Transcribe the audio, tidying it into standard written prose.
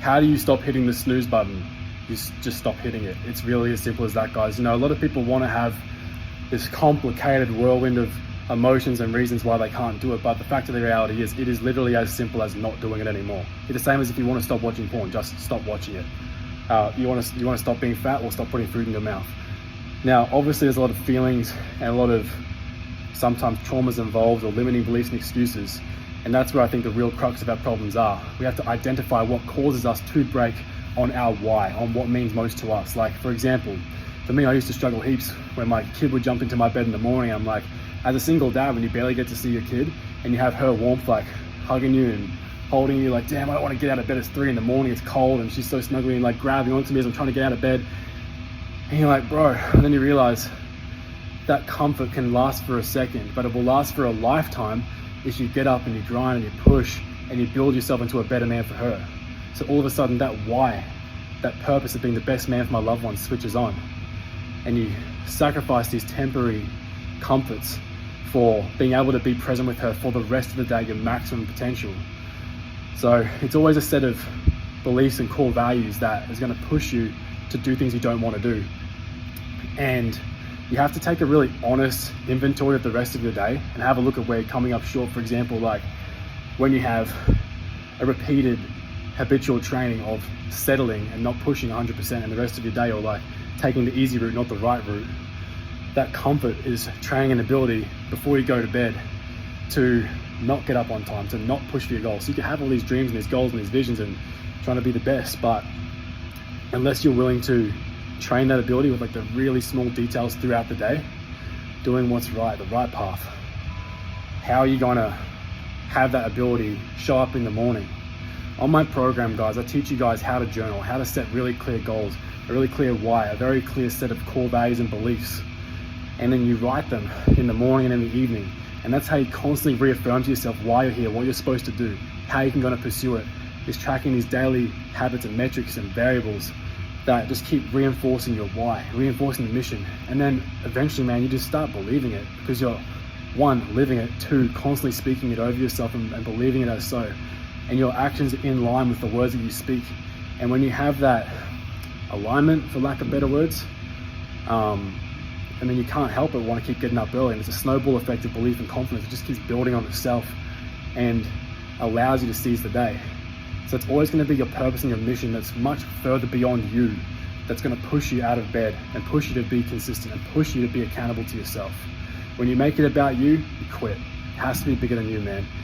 How do you stop hitting the snooze button? You just stop hitting it. It's really as simple as that, guys. You know, a lot of people want to have this complicated whirlwind of emotions and reasons why they can't do it, but the fact of the reality is, it is literally as simple as not doing it anymore. It's the same as if you want to stop watching porn, just stop watching it. You want to stop being fat, or stop putting food in your mouth. Now, obviously, there's a lot of feelings and a lot of sometimes traumas involved, or limiting beliefs and excuses, and that's where I think the real crux of our problems are. We have to identify what causes us to break on our why, on what means most to us. Like, for example, for me, I used to struggle heaps when my kid would jump into my bed in the morning. I'm like, as a single dad, when you barely get to see your kid and you have her warmth, like hugging you and holding you, like, damn, I don't want to get out of bed, it's 3 a.m, it's cold, and she's so snuggly and like grabbing onto me as I'm trying to get out of bed. And you're like, bro, and then you realize that comfort can last for a second, but it will last for a lifetime if you get up and you grind and you push and you build yourself into a better man for her. So all of a sudden, that why, that purpose of being the best man for my loved ones switches on, and you sacrifice these temporary comforts for being able to be present with her for the rest of the day, your maximum potential. So it's always a set of beliefs and core values that is going to push you to do things you don't want to do. And you have to take a really honest inventory of the rest of your day and have a look at where you're coming up short. For example, like when you have a repeated habitual training of settling and not pushing 100% in the rest of your day, or like taking the easy route, not the right route. That comfort is training an ability before you go to bed to not get up on time, to not push for your goals. So you can have all these dreams and these goals and these visions and trying to be the best, but unless you're willing to train that ability with like the really small details throughout the day, doing what's right, the right path, how are you gonna have that ability show up in the morning? On my program, guys, I teach you guys how to journal, how to set really clear goals, a really clear why, a very clear set of core values and beliefs. And then you write them in the morning and in the evening. And that's how you constantly reaffirm to yourself why you're here, what you're supposed to do, how you can go to pursue it. Is tracking these daily habits and metrics and variables that just keep reinforcing your why, reinforcing the mission. And then eventually, man, you just start believing it, because you're, 1, living it, 2, constantly speaking it over yourself and believing it as so. And your actions are in line with the words that you speak. And when you have that alignment, for lack of better words, and then you can't help but want to keep getting up early, and it's a snowball effect of belief and confidence. It just keeps building on itself and allows you to seize the day. So it's always going to be your purpose and your mission that's much further beyond you, that's going to push you out of bed and push you to be consistent and push you to be accountable to yourself. When you make it about you, you quit. It has to be bigger than you, man.